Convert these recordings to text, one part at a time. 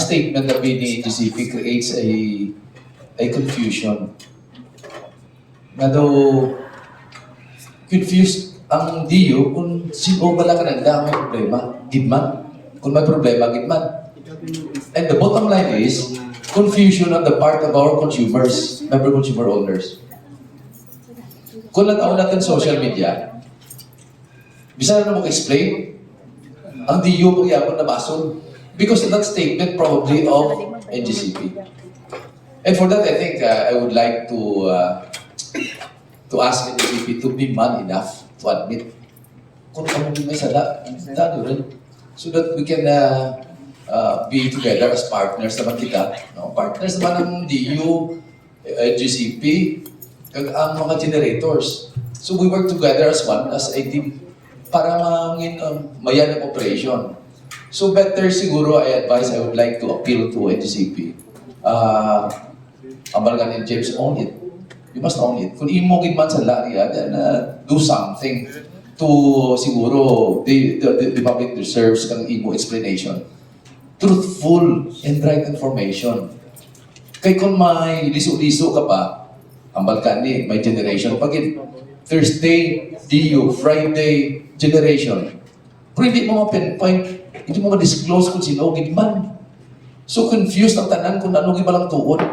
statement na BDGCP creates a confusion. Na daw, confused ang DO kung sino bala ka nagda may problema. Gidman. Kung may problema, gidman. And the bottom line is, confusion on the part of our consumers, member consumer owners. Kung nataon natin social media, bisa na mo explain ang DO pagyapon na basol because of that statement probably of NGCP. And for that, I think I would like to ask NGCP to be man enough to admit kung kamo may sada rin so that we can be together as partners naman kita. No? Partners naman ng DU, NGCP, kag ang mga generators. So we work together as one, as a team, para mayan ang operation. So better siguro, I would like to appeal to NGCP. Abalgan and James, own it. You must own it. Kung imogin man sa larya, then do something to siguro the public deserves kang imo explanation. Truthful and right information. Kay kung may liso-liso ka pa, ambal ka ni, may generation. Pag Thursday, DU, Friday, generation. Pero hindi mo ma-pinpoint, hindi mo ma-disclose kung sino, gidman. So confused ang tanan kung anong iba lang tuon.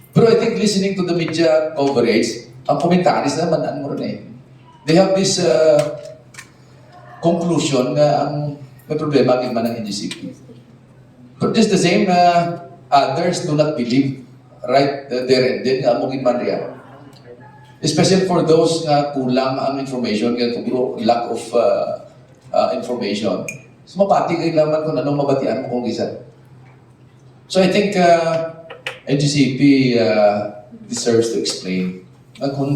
Pero I think listening to the media coverage, ang komentaris naman, ano mo rin eh. They have this conclusion na ang may problema gidman ng NGCP. But just the same, others do not believe right there and then among man riya. Especially for those na kulang ang information, kaya lack of information. So mapati kayo naman kung anong mabatian mo kung isa. So I think NGCP deserves to explain kung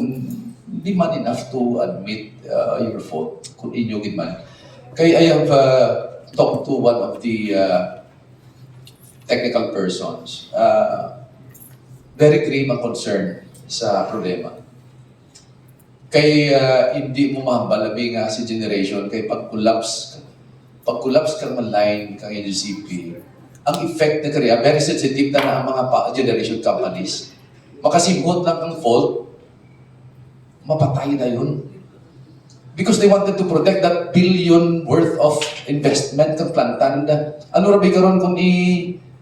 hindi man enough to admit your fault, kung inyogin man. Kaya I have talked to one of the technical persons. Very grave ang concern sa problema. Kay hindi mo mahambalabi nga si generation, kay pag-collapse kang line kang NGCP, ang effect na kaya, very sensitive na ang mga generation companies. Makasimbot lang ang fault, mapatay na yun. Because they wanted to protect that billion worth of investment kang plantan na, ano rabi karon kung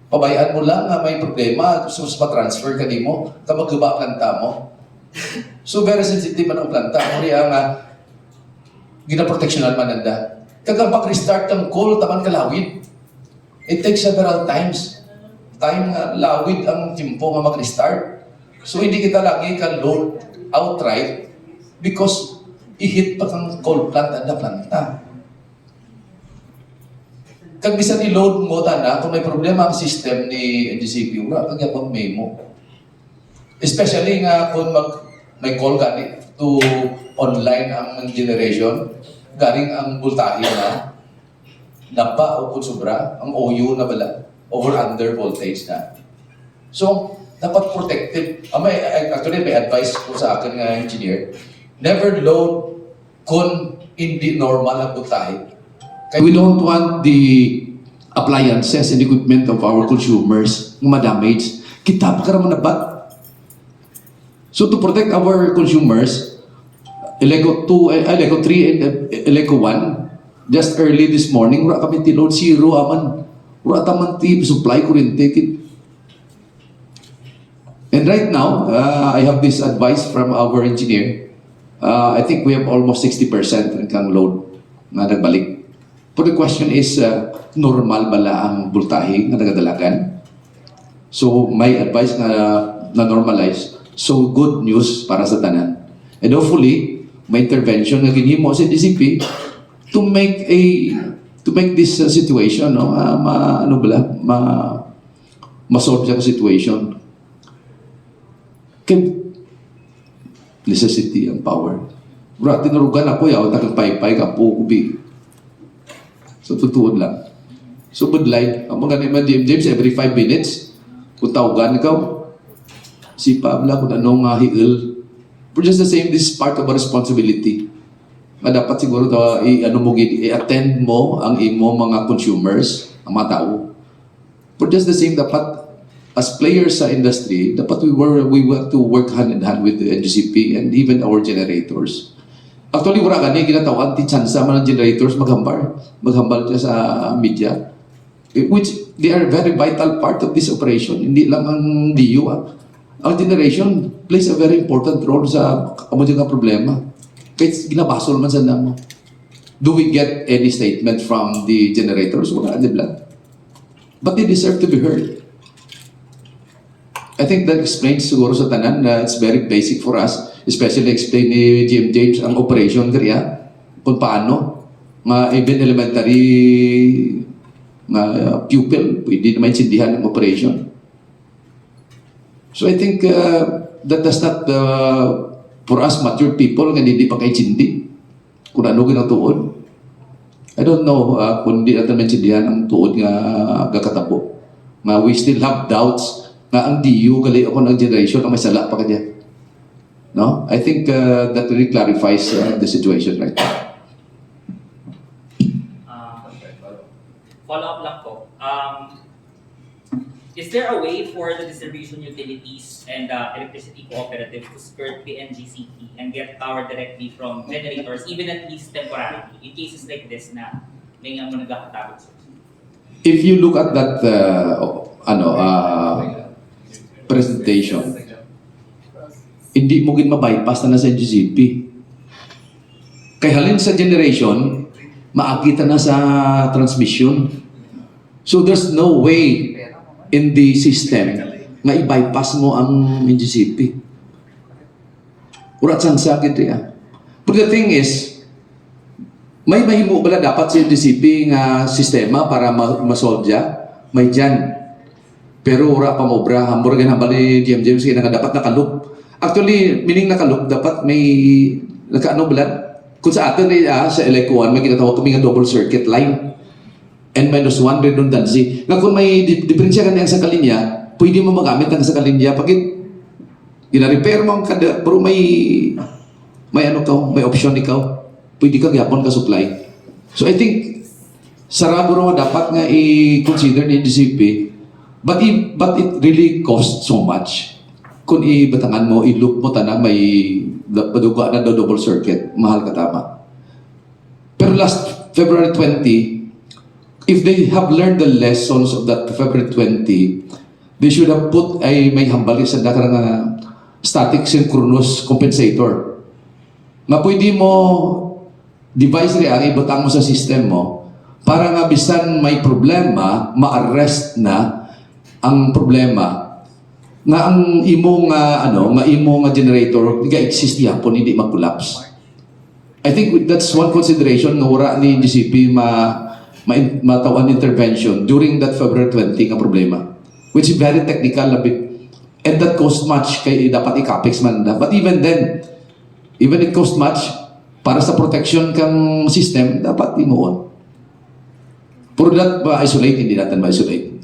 pabayaan mo lang na may problema, gusto mo transfer ka mo, kamagaba planta mo. So very sensitive man ang planta. Kaya nga, ginaproteksyonan man nanda. Kaya pag-restart ang coal, taman kalawid. It takes several times. Time nga lawid ang timpo nga mag-restart. So hindi kita lagi ka-load outright because i-hit pa kang coal plant na planta. Kag bisan i-load mo na kung may problema ang system ni NGCP, wala kag yapon memo. Especially nga kung may call gani to online ang generation, galing ang voltahe na napa o kung sobra, ang OU na bala, over-under voltage na. So, dapat protected. Actually, may advice ko sa akin nga engineer, never load kung hindi normal ang voltahe. We don't want the appliances and equipment of our consumers ma-damage. Kitab ka naman na ba? So to protect our consumers, Eleco 3 and Eleco 1, just early this morning, wala kami tiload, zero aman. Wala taman supply kuryente. And right now, I have this advice from our engineer. I think we have almost 60% ng load na nagbalik. But the question is, normal bala ang voltahe na nagadalagan? So, may advice na normalize. So, good news para sa tanan. And hopefully, may intervention na ginhimo sa DCP to make this situation, no, ma-solve siya situation. Kaya, necessity ang power. Wala, tinurugan ako, yaw, takagpay-pay ka po, kubi. So, tutuon lang. So, good line. Ang mga naman, James, every 5 minutes, kung tawagan ikaw, si Pabla, kung anong hiil. But just the same, this is part of our responsibility. Dapat siguro i-attend mo ang imo mga consumers, ang mga tao. For just the same, dapat as players sa industry, dapat we want to work hand in hand with the NGCP and even our generators. Actually, wala gani ginatawag ti tsansa man ng generators maghambal siya sa media, which they are very vital part of this operation. Hindi lang ang DU. Ang generation plays a very important role sa amo nga problema. Kahit ginabasol man sa namo. Do we get any statement from the generators? Wala, di ba? But they deserve to be heard. I think that explains siguro sa tanan na it's very basic for us, especially explain ni GM James ang operation kaya kung paano even elementary pupil pwede na maintindihan ang operation. So I think that does not for us mature people nga hindi pa kaintindi kung ano ginatuon. I don't know kung hindi natin maintindihan ang tuod nga gakatabo. We still have doubts nga ang DU gali ako ng generation ang may sala pa kanya. No? I think that really clarifies the situation right now. Follow-up lang po. Is there a way for the distribution utilities and electricity cooperatives to skirt the NGCP and get power directly from generators, even at least temporarily, in cases like this na may nga mo nagkakatabot? If you look at that presentation, hindi mo gin ma-bypass na sa NGCP. Kay halin sa generation, maakita na sa transmission. So there's no way in the system na i-bypass mo ang NGCP. Urat sang sakit ya. But the thing is, may mahimo bala dapat sa NGCP nga sistema para ma-solve ya? May dyan. Pero ura pa mobra, hambur ganang bali GM James kaya nga dapat nakaloop. Actually, meaning nakaloop, dapat may nakaano balad. Kung sa atin sa LEC1, may ginatawag kami nga double circuit line. N-1 redundancy. Nga kung may diferensya ka niya sa kalinya, pwede mo magamit ang sa kalinya. Pagit, gina-repair mo ang kada, pero may option ikaw. Pwede ka gyapon ka supply. So I think, sarado rin dapat nga i-consider ni DCP. But it really costs so much. Kung ibatangan mo, i-loop mo na may paduga na double circuit, mahal ka tama. Pero last February 20, if they have learned the lessons of that February 20, they should have put may hambali sa dakarang static synchronous compensator. Na pwede mo device rin ang ibutang mo sa system mo para nga bisan may problema, ma-arrest na ang problema nga ang imong generator ga-exist yapon hindi mag-collapse. I think that's one consideration nga wala ni DCP matawan intervention during that February 20 nga problema, which is very technical a bit, and that cost much kay dapat i-capex man na. But even then, even it cost much para sa protection kang system dapat imuon. Pero that ma-isolate, hindi natin ma-isolate.